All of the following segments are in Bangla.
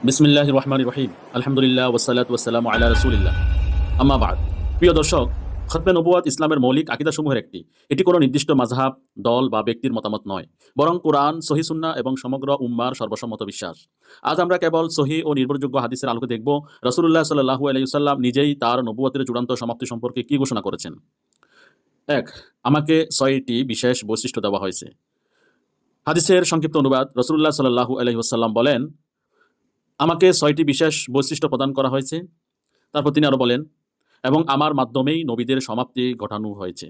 বিসমিল্লাহির রহমানির রহিম। আলহামদুলিল্লাহ ওয়াসসালাতু ওয়াসসালামু আলা রাসূলিল্লাহ। আম্মা বা'দ। প্রিয় দর্শক, খতমে নবুয়াত ইসলামের মৌলিক আকীদাসমূহের একটি। এটি কোনো নির্দিষ্ট মাযহাব, দল বা ব্যক্তির মতামত নয়, বরং কোরআন, সহিহ সুন্নাহ এবং সমগ্র উম্মাহর সর্বসম্মত বিশ্বাস। আজ আমরা কেবল সহিহ ও নির্ভরযোগ্য হাদিসের আলোকে দেখব রাসূলুল্লাহ সাল্লাল্লাহু আলাইহি ওয়াসাল্লাম নিজেই তার নবুয়তের চূড়ান্ত সমাপ্তি সম্পর্কে কি ঘোষণা করেছেন। ১. আমাকে ৬টি বিশেষ বৈশিষ্ট্য দেওয়া হয়েছে। হাদিসের সংক্ষিপ্ত অনুবাদ। রাসূলুল্লাহ সাল্লাল্লাহু আলাইহি ওয়াসাল্লাম বলেন, আমাকে ৬টি বিশেষ বৈশিষ্ট্য প্রদান করা হয়েছে। তারপর তিনি আরো বলেন, এবং আমার মাধ্যমেই নবীদের সমাপ্তি ঘটানো হয়েছে।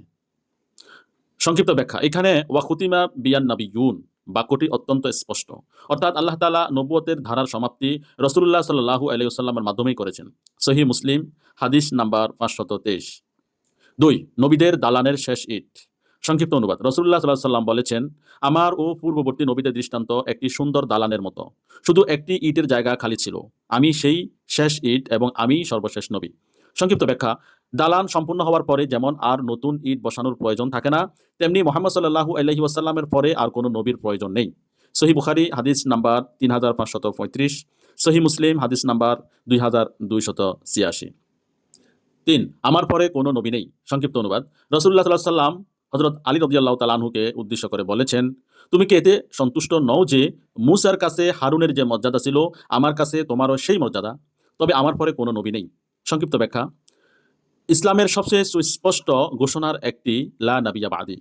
সংক্ষিপ্ত ব্যাখ্যা। এখানে ওয়া খুতিমা বিয়ান নাবিয়্যুন বাক্যটি অত্যন্ত স্পষ্ট। অর্থাৎ আল্লাহ তাআলা নবুয়তের ধারার সমাপ্তি রাসূলুল্লাহ সাল্লাল্লাহু আলাইহি ওয়াসাল্লামের মাধ্যমেই করেছেন। সহিহ মুসলিম হাদিস নাম্বার ৫২৩। ২. নবীদের দালানের শেষ ইট। সংক্ষিপ্ত অনুবাদ। রাসূলুল্লাহ সাল্লাল্লাহু আলাইহি ওয়াসাল্লাম বলেছেন, আমার ও পূর্ববর্তী নবীদের দৃষ্টান্ত একটি সুন্দর দালানের মতো। শুধু একটি ইটের জায়গা খালি ছিল। আমি সেই শেষ ইট এবং আমিই সর্বশেষ নবী। সংক্ষিপ্ত ব্যাখ্যা। দালান সম্পূর্ণ হওয়ার পরে যেমন আর নতুন ইট বসানোর প্রয়োজন থাকে না, তেমনি মুহাম্মদ সাল্লাল্লাহু আলাইহি ওয়াসাল্লামের পরে আর কোনো নবীর প্রয়োজন নেই। সহিহ বুখারী হাদিস নাম্বার ৩৫৩৫, সহিহ মুসলিম হাদিস নাম্বার ২২৮৬। ৩. আমার পরে কোনো নবী নেই। সংক্ষিপ্ত অনুবাদ। রাসূলুল্লাহ সাল্লাল্লাহু আলাইহি ওয়াসাল্লাম হযরত আলী রাদিয়াল্লাহু তাআলা আনহুকে উদ্দেশ্য করে বলেছেন, তুমি কি এতে সন্তুষ্ট নও যে মূসার কাছে হারুনের যে মর্যাদা ছিল, আমার কাছে তোমারও সেই মর্যাদা? তবে আমার পরে কোনো নবী নেই। সংক্ষিপ্ত ব্যাখ্যা। ইসলামের সবচেয়ে সুস্পষ্ট ঘোষণার একটি লা নাবিয়্যা বা'দি,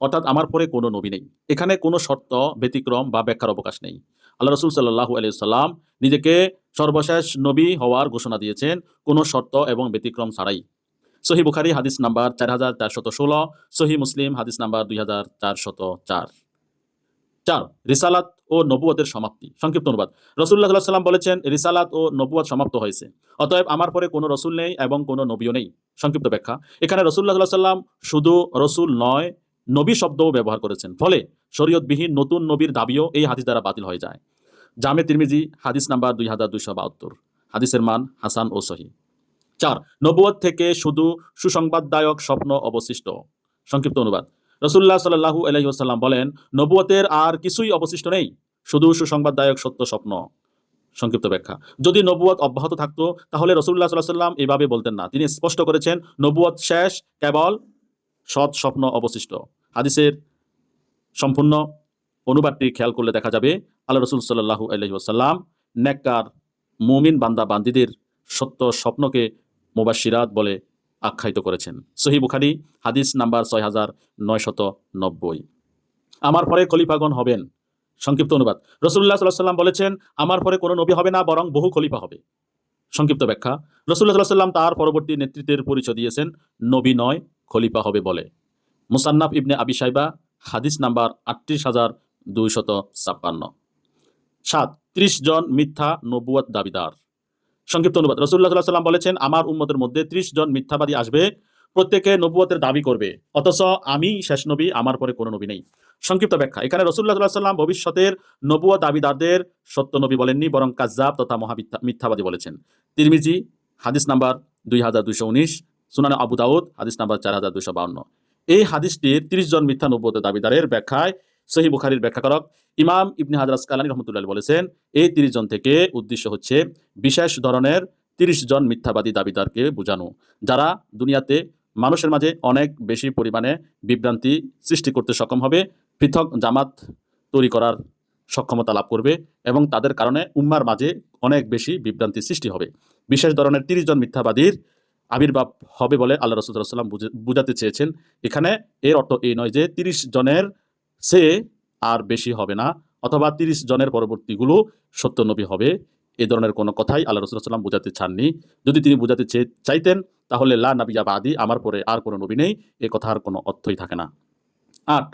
অর্থাৎ আমার পরে কোনো নবী নেই। এখানে কোনো শর্ত, ব্যতিক্রম বা ব্যাখ্যার অবকাশ নেই। আল্লাহ রাসূল সাল্লাল্লাহু আলাইহি ওয়াসাল্লাম নিজেকে সর্বশেষ নবী হওয়ার ঘোষণা দিয়েছেন কোনো শর্ত এবং ব্যতিক্রম ছাড়াই। সহিহ বুখারী হাদিস নাম্বার ৪৪১৬, সহিহ মুসলিম হাদিস নাম্বার ২৪০৪। ৪. রিসালাত ও নবুয়তের সমাপ্তি। সংক্ষিপ্ত অনুবাদ। রাসূলুল্লাহ সাল্লাল্লাহু আলাইহি ওয়াসাল্লাম বলেছেন, রিসালাত ও নবুয়ত সমাপ্ত হয়েছে। অতএব আমার পরে কোনো রসূল নেই এবং কোনো নবীও নেই। সংক্ষিপ্ত ব্যাখ্যা। এখানে রাসূলুল্লাহ সাল্লাল্লাহু আলাইহি ওয়াসাল্লাম শুধু রসূল নয়, নবী শব্দও ব্যবহার করেছেন। ফলে শরীয়তবিহীন নতুন নবীর দাবিও এই হাদিস দ্বারা বাতিল হয়ে যায়। জামে তিরমিজি হাদিস নাম্বার ২২৭২। হাদিসের মান হাসান ও সহিহ। ৪. নবুয়ত থেকে শুধু সুসংবাদদায়ক স্বপ্ন অবশিষ্ট। সংক্ষিপ্ত অনুবাদ। রাসূলুল্লাহ সাল্লাল্লাহু আলাইহি ওয়াসাল্লাম বলেন, নবুয়তের আর কিছুই অবশিষ্ট নেই, শুধু সুসংবাদদায়ক সত্য স্বপ্ন। সংক্ষিপ্ত ব্যাখ্যা। যদি নবুয়ত অব্যাহত থাকতো তাহলে রাসূলুল্লাহ সাল্লাল্লাহু আলাইহি ওয়াসাল্লাম এভাবে বলতেন না। তিনি স্পষ্ট করেছেন, নবুয়ত শেষ, কেবল সৎ স্বপ্ন অবশিষ্ট। হাদিসের সম্পূর্ণ অনুবাদটি খেয়াল করলে দেখা যাবে, আল্লাহ রাসূল সাল্লাল্লাহু আলাইহি ওয়াসাল্লাম নেককার মুমিন বান্দা বান্দীদের সত্য স্বপ্নকে মুবাশশিরাত বলে আখ্যায়িত করেছেন। সহিহ বুখারী হাদিস নাম্বার ৬৯৯০। আমার পরে খলিফাগণ হবেন। সংক্ষিপ্ত অনুবাদ। রাসূলুল্লাহ সাল্লাল্লাহু আলাইহি ওয়াসাল্লাম বলেছেন, আমার পরে কোনো নবী হবে না, বরং বহু খলিফা হবে। সংক্ষিপ্ত ব্যাখ্যা। রাসূলুল্লাহ সাল্লাল্লাহু আলাইহি ওয়াসাল্লাম তার পরবর্তী নেতৃত্বের পরিচয় দিয়েছেন নবী নয়, খলিফা হবে বলে। মুসান্নাফ ইবনে আবি শাইবা হাদিস নাম্বার ৩৮২৫৬। ৭. ৩০ জন মিথ্যা নবুয়ত দাবিদার। সংক্ষিপ্ত অনুবাদ। রাসূলুল্লাহ সাল্লাল্লাহু আলাইহি ওয়াসাল্লাম বলেছেন, আমার উম্মতের মধ্যে ৩০ জন মিথ্যাবাদী আসবে, প্রত্যেকে নবুয়তের দাবি করবে, অথচ আমি শেষ নবী, আমার পরে কোনো নবী নেই। সংক্ষিপ্ত ব্যাখ্যা। এখানে রাসূলুল্লাহ সাল্লাল্লাহু আলাইহি ওয়াসাল্লাম ভবিষ্যতের নবুয়ত দাবিদারদের সত্য নবী বলেননি, বরং কাযযাব তথা মিথ্যাবাদী বলেছেন। তিরমিজি হাদিস নাম্বার ২২১৯, সুনানে আবু দাউদ হাদিস নাম্বার ৪২৫২। এই হাদিসটির ৩০ জন মিথ্যা নবুয়তের দাবিদারের ব্যাখ্যায় সহিহ বুখারীর ব্যাখ্যাকারক ইমাম ইবনে হাজার আসকালানী রাহমাতুল্লাহ আলাইহি বলেছেন, এই ৩০ জন থেকে উদ্দেশ্য হচ্ছে বিশেষ ধরনের ৩০ জন মিথ্যাবাদী দাবিদারকে বোঝানো, যারা দুনিয়াতে মানুষের মাঝে অনেক বেশি পরিমাণে বিভ্রান্তি সৃষ্টি করতে সক্ষম হবে, পৃথক জামাত তৈরি করার সক্ষমতা লাভ করবে এবং তাদের কারণে উম্মার মাঝে অনেক বেশি বিভ্রান্তি সৃষ্টি হবে। বিশেষ ধরনের ৩০ জন মিথ্যাবাদীর আবির্ভাব হবে বলে আল্লাহ রাসূল সাল্লাল্লাহু আলাইহি ওয়াসাল্লাম বুঝাতে চেয়েছেন। এখানে এর অর্থ এই নয় যে ৩০ জনের চেয়ে আর বেশি হবে না, অথবা ৩০ জনের পরবর্তীগুলো সত্য নবী হবে। এ ধরনের কোনো কথাই আল্লাহ রাসূল সাল্লাল্লাহু আলাইহি ওয়াসাল্লাম বুঝাতে চাননি। যদি তিনি বুঝাতে চাইতেন তাহলে লা নাবিয়্যা বা'দি, আমার পরে আর কোনো নবী নেই, এ কথার কোনো অর্থই থাকে না। ৮.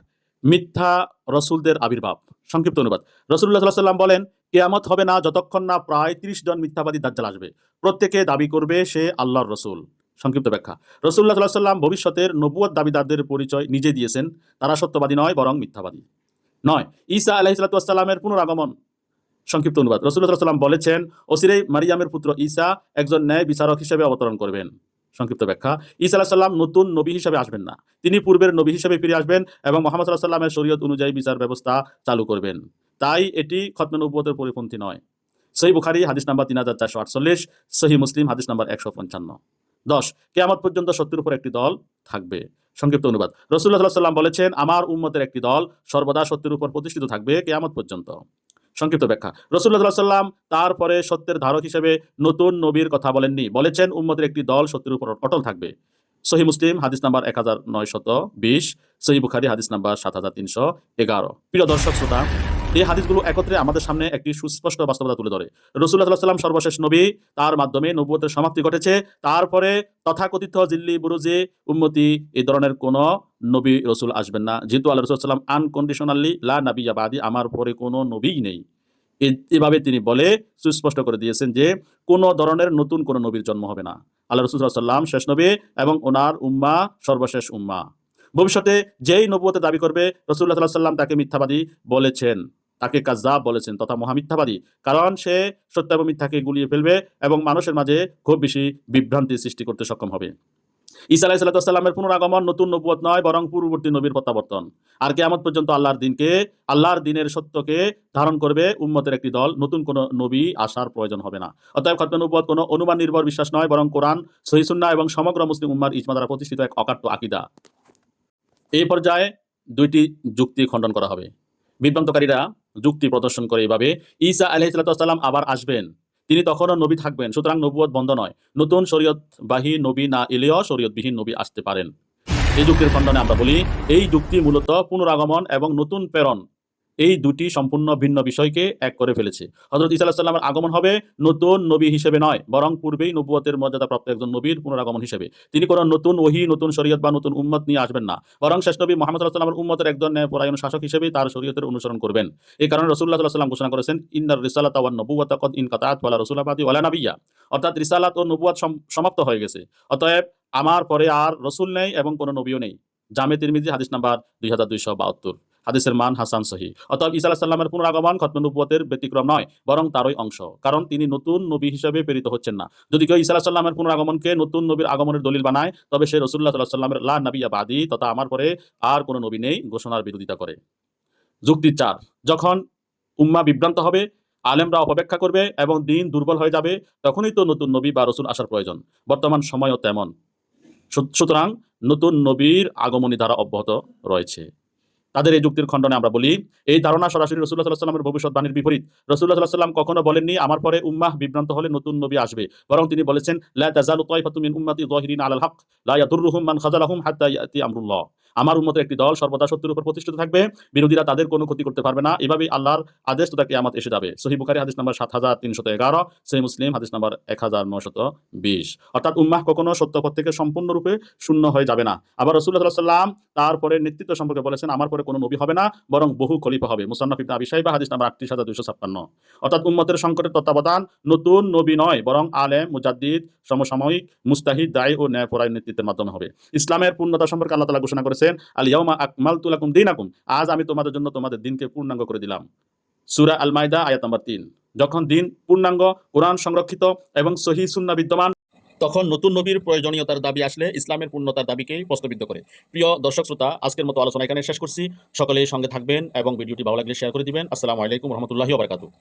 মিথ্যা রসুলদের আবির্ভাব। সংক্ষিপ্ত অনুবাদ। রাসূলুল্লাহ সাল্লাল্লাহু আলাইহি ওয়াসাল্লাম বলেন, কিয়ামত হবে না যতক্ষণ না প্রায় ৩০ জন মিথ্যাবাদী দাজ্জাল আসবে, প্রত্যেকে দাবি করবে সে আল্লাহর রসুল। সংক্ষিপ্ত ব্যাখ্যা। রাসূলুল্লাহ সাল্লাল্লাহু আলাইহি ওয়াসাল্লাম ভবিষ্যতের নবুয়ত দাবিদারদের পরিচয় নিজে দিয়েছেন, তারা সত্যবাদী নয়, বরং মিথ্যাবাদী। ৯. ঈসা আলাইহিস সালাতু ওয়াস সালামের পুনরাগমন। সংক্ষিপ্ত অনুবাদ। রাসূলুল্লাহ সাল্লাল্লাহু আলাইহি ওয়াসাল্লাম বলেছেন, অচিরেই মারিয়ামের পুত্র ঈসা একজন ন্যায় বিচারক হিসেবে অবতরণ করবেন। সংক্ষিপ্ত ব্যাখ্যা। ঈসা আলাইহিস সালাম নতুন নবী হিসেবে আসবেন না, তিনি পূর্বের নবী হিসেবে ফিরে আসবেন এবং মুহাম্মদ সাল্লাল্লাহু আলাইহি ওয়াসাল্লামের শরীয়ত অনুযায়ী বিচার ব্যবস্থা চালু করবেন। তাই এটি খতমে নবুয়তের পরিপন্থী নয়। সহিহ বুখারী হাদিস নাম্বার 3448, সহিহ মুসলিম হাদিস নাম্বার 155। 10, কিয়ামত পর্যন্ত সত্যের উপর একটি দল থাকবে। সংক্ষিপ্ত অনুবাদ, রাসূলুল্লাহ সাল্লাল্লাহু আলাইহি ওয়াসাল্লাম বলেছেন, আমার উম্মতের একটি দল সর্বদা সত্যের উপর প্রতিষ্ঠিত থাকবে কিয়ামত পর্যন্ত। সংক্ষিপ্ত ব্যাখ্যা, রাসূলুল্লাহ সাল্লাল্লাহু আলাইহি ওয়াসাল্লাম তারপরে সত্যের ধারক হিসেবে নতুন নবীর কথা বলেননি, বলেছেন উম্মতের একটি দল সত্যের উপর অটল থাকবে। সহিহ মুসলিম হাদিস নাম্বার 1920, সহিহ বুখারী হাদিস নাম্বার 7311। প্রিয় দর্শক শ্রোতা, এই হাদিসগুলো একত্রে আমাদের সামনে একটি সুস্পষ্ট বাস্তবতা তুলে ধরে। রাসূলুল্লাহ সাল্লাল্লাহু আলাইহি ওয়াসাল্লাম সর্বশেষ নবী, তার মাধ্যমে নবুয়তের সমাপ্তি ঘটেছে। তারপরে তথাকথিত জিল্লি বুরুজি উম্মতি এই ধরনের কোন নবী রাসূল আসবেন না, যেহেতু আল্লাহ রাসূল সাল্লাল্লাহু আলাইহি ওয়াসাল্লাম আনকন্ডিশনালি লা নাবিয়্যা বাদি, আমার পরে কোনো নবীই নেই, এভাবে তিনি বলে সুস্পষ্ট করে দিয়েছেন যে কোনো ধরনের নতুন কোনো নবীর জন্ম হবে না। আল্লাহ রাসূল সাল্লাল্লাহু আলাইহি ওয়াসাল্লাম শেষ নবী এবং ওনার উম্মাহ সর্বশেষ উম্মাহ। ভবিষ্যতে যেই নবুয়তের দাবি করবে, রাসূলুল্লাহ সাল্লাল্লাহু আলাইহি ওয়াসাল্লাম তাকে মিথ্যাবাদী বলেছেন, তাকে কাযযাব বলেছেন তথা মহামিথ্যাবাদী, কারণ সে সত্য এবং মিথ্যাকে গুলিয়ে ফেলবে এবং মানুষের মাঝে খুব বেশি বিভ্রান্তি সৃষ্টি করতে সক্ষম হবে। ঈসা আলাইহিস সালাতু ওয়াস সালামের পুনরাগমন নতুন নবুয়ত নয়, বরং পূর্ববর্তী নবীর প্রত্যাবর্তন। আর কিয়ামত পর্যন্ত আল্লাহর দিনের সত্যকে ধারণ করবে উম্মতের একটি দল, নতুন কোন নবী আসার প্রয়োজন হবে না। অতএব খতমে নবুয়ত কোনো অনুমান নির্ভর বিশ্বাস নয়, বরং কোরআন, সহিহ সুন্নাহ এবং সমগ্র মুসলিম উম্মার ইজমা দ্বারা প্রতিষ্ঠিত এক অকাট্য আকীদা। এই পর্যায়ে দুইটি যুক্তি খণ্ডন করা হবে। বিভ্রান্তকারীরা যুক্তি প্রদর্শন করে এভাবে, ঈসা আলাইহিস সালাতু ওয়াস সালাম আবার আসবেন, তিনি তখনও নবী থাকবেন, সুতরাং নবুয়ত বন্ধ নয়, নতুন শরীয়তবাহী নবী না এলেও শরীয়তবিহীন নবী আসতে পারেন। এই যুক্তির খণ্ডনে আমরা বলি, এই যুক্তি মূলত পুনরাগমন এবং নতুন প্রেরণ এই দুটি সম্পূর্ণ ভিন্ন বিষয়কে এক করে ফেলেছে। হযরত ঈসা আলাইহিস সালামের আগমন হবে নতুন নবী হিসেবে নয়, বরং পূর্বেই নবুয়তের মর্যাদাপ্রাপ্ত একজন নবীর পুনরাগমন হিসেবে। তিনি কোনো নতুন ওহী, নতুন শরীয়ত বা নতুন উম্মত নিয়ে আসবেন না, বরং শেষ নবী মুহাম্মদ সাল্লাল্লাহু আলাইহি ওয়াসাল্লামের উম্মতের একজন ন্যায়পরায়ণ শাসক হিসেবে তার শরীয়তের অনুসরণ করবেন। এই কারণে রাসূলুল্লাহ সাল্লাল্লাহু আলাইহি ওয়াসাল্লাম ঘোষণা করেছেন, ইন্নার রিসালাতা ওয়ান নবুওয়াতা কদ ইনকাতাআত ওয়ালা রাসূলা বাদি ওয়ালা নাবিয়্যা, অর্থাৎ রিসালাত ও নবুয়ত সমাপ্ত হয়ে গেছে, অতএব আমার পরে আর রাসূল নেই এবং কোনো নবীও নেই। জামে তিরমিজি হাদিস নাম্বার 2272, হাদিসের মান হাসান সহিহ। অতএব ঈসা আলাইহিস সালামের পুনরাগমন খতমে নবুয়তের ব্যতিক্রম নয়, বরং তারই অংশ, কারণ তিনি নতুন নবী হিসেবে প্রেরিত হচ্ছেন না। যদি কেউ ঈসা আলাইহিস সালামের পুনরাগমনকে নতুন নবীর আগমনের দলিল বানায়, তবে সে রাসূলুল্লাহ সাল্লাল্লাহু আলাইহি ওয়াসাল্লামের লা নাবিয়্যা বাদি তথা আমার পরে আর কোনো নবী নেই ঘোষণার বিরোধিতা করে। যুক্তি 4, যখন উম্মাহ বিভ্রান্ত হবে, আলেমরা অপব্যাখ্যা করবে এবং দ্বীন দুর্বল হয়ে যাবে, তখনই তো নতুন নবী বা রাসূল আসার প্রয়োজন। বর্তমান সময়ও তেমন। সুতরাং নতুন নবীর আগমনী ধারা অব্যাহত রয়েছে। তাদের এই যুক্তির খণ্ডনে আমরা বলি, এই ধারণা সরাসরি রাসূলুল্লাহ সাল্লাল্লাহু আলাইহি ওয়াসাল্লামের ভবিষ্যৎবাণীর বিপরীত। রাসূলুল্লাহ সাল্লাল্লাহু আলাইহি ওয়াসাল্লাম কখনো বলেননি, আমার পরে উম্মাহ বিভ্রান্ত হলে নতুন নবী আসবে, বরং তিনি বলেছেন, লা তাযালু তায়ফাতুম মিন উম্মতি যাহিরিনা আলাল হক, লা ইয়াদুররুহুম মান খাযালাহুম হাত্তা ইয়াতি আমরুল্লাহ। আমার উম্মতের একটি দল সর্বদা সত্যের উপর প্রতিষ্ঠিত থাকবে, বিরোধীরা তাদের কোনো ক্ষতি করতে পারবে না, এভাবেই আল্লাহর আদেশ তথা কিয়ামত এসে যাবে। সহিহ বুখারী হাদিস নাম্বার 7311, সহিহ মুসলিম হাদিস নাম্বার 1920। অর্থাৎ উম্মাহ কখনো সত্যপথ থেকে সম্পূর্ণরূপে শূন্য হয়ে যাবে না। আবার রাসূলুল্লাহ সাল্লাল্লাহু আলাইহি ওয়াসাল্লাম তারপরে নেতৃত্ব সম্পর্কে বলেছেন, আমার পরে কোনো নবী হবে না, বরং বহু খলিফা হবে। মুসান্নাফ ইবনে আবি শাইবা হাদিস নাম্বার 38256। অর্থাৎ উম্মতের সংকটের তত্ত্বাবধান নতুন নবী নয়, বরং আলেম, মুজাদ্দিদ, সমসাময়িক মুস্তাহিদ, দায়ী ও ন্যায়পরায়ণ নেতৃত্বের মাধ্যমে হবে। ইসলামের পূর্ণতা সম্পর্কে আল্লাহ তাআলা ঘোষণা করেছেন, আল ইয়াউমা আকমালতু লাকুম দীনাকুম, আজ আমি তোমাদের জন্য তোমাদের দ্বীনকে পূর্ণাঙ্গ করে দিলাম। সূরা আল মাইদা আয়াত নাম্বার 3। যখন দ্বীন পূর্ণাঙ্গ, কোরআন সংরক্ষিত এবং সহিহ সুন্নাহ বিদ্যমান, তখন নতুন নবীর প্রয়োজনীয়তার দাবি আসলে ইসলামের পূর্ণতার দাবিকেই প্রশ্নবিদ্ধ করে। প্রিয় দর্শক শ্রোতা, আজকের মতো আলোচনা এখানে শেষ করছি। সকলেই সঙ্গে থাকবেন এবং ভিডিওটি ভালো লাগলে শেয়ার করে দিবেন। আসসালামু আলাইকুম ওয়া রাহমাতুল্লাহি ওয়া বারাকাতুহু।